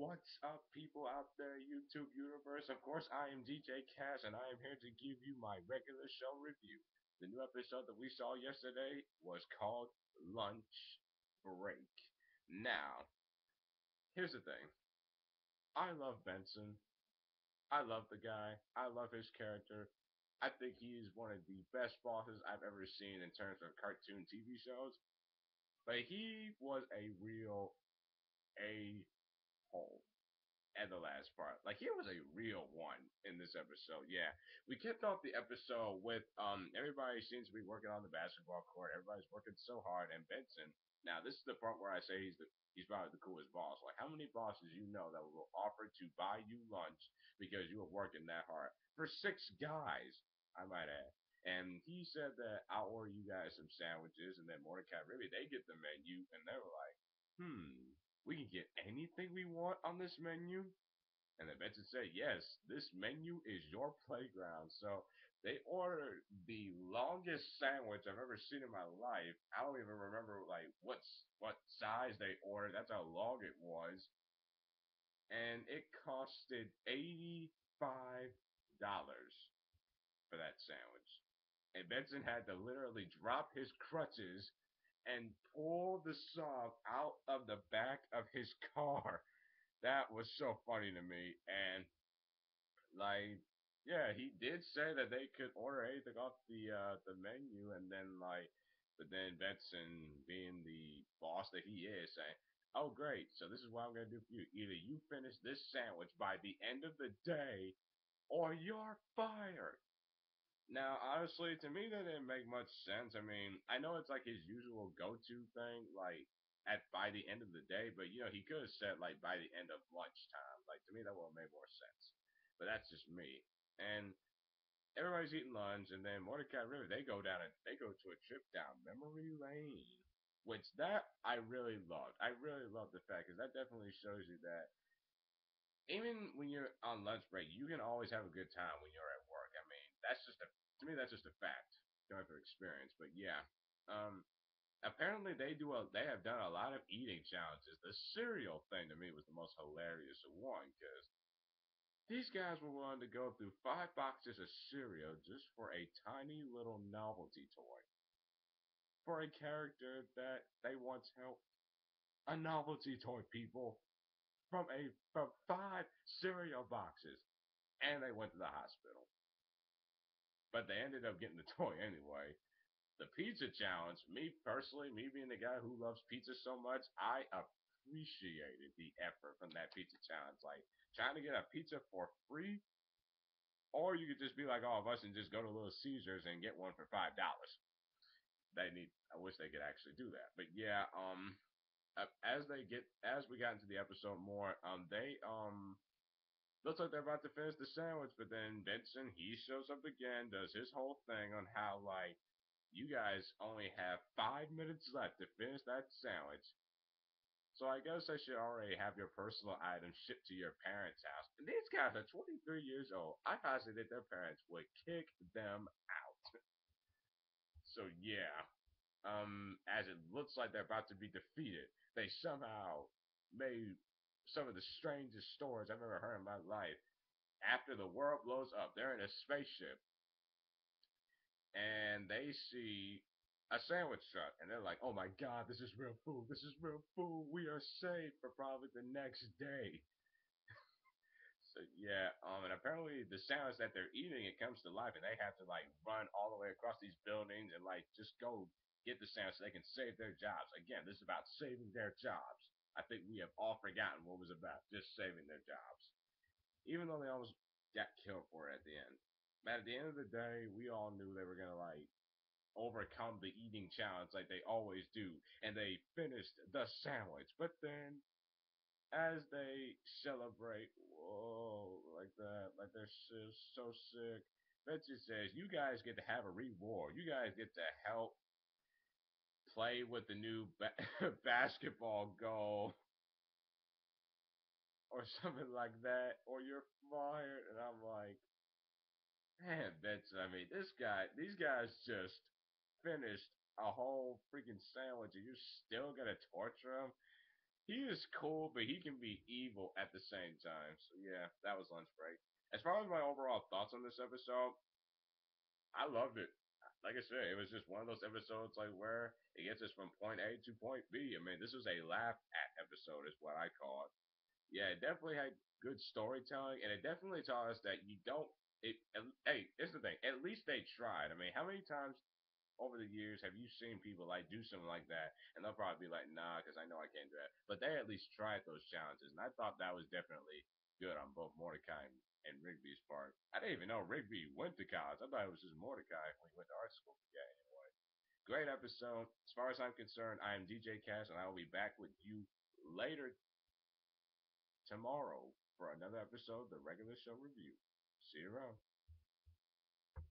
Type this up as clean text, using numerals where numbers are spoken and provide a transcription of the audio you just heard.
What's up, people out there, YouTube universe? Of course, I am DJ Cash, and I am here to give you my regular show review. The new episode that we saw yesterday was called Lunch Break. Now, here's the thing. I love Benson. I love the guy. I love his character. I think he's one of the best bosses I've ever seen in terms of cartoon TV shows. But he was a real a hole at the last part. Like he was a real one in this episode. Yeah, we kicked off the episode with everybody seems to be working on the basketball court. Everybody's working so hard, and Benson. Now this is the part where I say he's probably the coolest boss. Like how many bosses you know that will offer to buy you lunch because you were working that hard for 6 guys, I might add. And he said that I'll order you guys some sandwiches, and then Mordecai Ribby they get the menu, and they were like, we can get anything we want on this menu. And the Benson said, yes, this menu is your playground. So they ordered the longest sandwich I've ever seen in my life. I don't even remember like what size they ordered. That's how long it was. And it costed $85 for that sandwich. And Benson had to literally drop his crutches and pull the saw out of the back of his car. That was so funny to me. And like, yeah, he did say that they could order anything off the menu, and then but then Benson, being the boss that he is, saying, "Oh, great! So this is what I'm gonna do for you. Either you finish this sandwich by the end of the day, or you're fired." Now, honestly, to me, that didn't make much sense. I mean, I know it's like his usual go-to thing, like at by the end of the day, but he could have said like by the end of lunchtime. Like to me, that would have made more sense. But that's just me. And everybody's eating lunch, and then Mordecai River they go to a trip down memory lane, which that I really loved. I really love the fact because that definitely shows you that even when you're on lunch break, you can always have a good time when you're at work. I mean, to me that's just a fact. Going through experience, but yeah. Um, Apparently they have done a lot of eating challenges. The cereal thing to me was the most hilarious one because these guys were willing to go through 5 boxes of cereal just for a tiny little novelty toy for a character that they once helped. A novelty toy, people, from 5 cereal boxes, and they went to the hospital. But they ended up getting the toy anyway. The pizza challenge, me personally, me being the guy who loves pizza so much, I appreciated the effort from that pizza challenge. Like trying to get a pizza for free, or you could just be like all of us and just go to Little Caesars and get one for $5. I wish they could actually do that. But yeah, as we got into the episode more, they looks like they're about to finish the sandwich, but then Benson he shows up again, does his whole thing on how like you guys only have 5 minutes left to finish that sandwich. So I guess I should already have your personal items shipped to your parents' house. And these guys are 23 years old. I honestly think their parents would kick them out. So yeah, as it looks like they're about to be defeated, they somehow made some of the strangest stories I've ever heard in my life. After the world blows up, they're in a spaceship and they see a sandwich truck and they're like, "Oh my god, this is real food. This is real food. We are safe for probably the next day." So yeah, and apparently the sandwich that they're eating it comes to life, and they have to like run all the way across these buildings and like just go get the sandwich so they can save their jobs. Again, this is about saving their jobs. I think we have all forgotten what it was about, just saving their jobs, even though they almost got killed for it at the end. But at the end of the day, we all knew they were gonna like overcome the eating challenge like they always do, and they finished the sandwich. But then as they celebrate, whoa, like that, like they're so sick. Betsy says, "You guys get to have a reward. You guys get to help play with the new basketball goal or something like that, or you're fired." And I'm like, man, Betsy. I mean, these guys just finished a whole freaking sandwich, and you're still gonna torture them. He is cool, but he can be evil at the same time. So yeah, that was lunch break. As far as my overall thoughts on this episode, I loved it. Like I said, it was just one of those episodes like where it gets us from point A to point B. I mean, this was a laugh at episode, is what I call it. Yeah, it definitely had good storytelling, and it definitely taught us that you don't. Hey, here's the thing. At least they tried. I mean, how many times over the years have you seen people like do something like that, and they'll probably be like, "Nah," because I know I can't do that. But they at least tried those challenges, and I thought that was definitely good on both Mordecai and Rigby's part. I didn't even know Rigby went to college. I thought it was just Mordecai when he went to art school. Yeah, anyway. Great episode. As far as I'm concerned, I am DJ Cash, and I will be back with you later tomorrow for another episode of the Regular Show Review. See you around.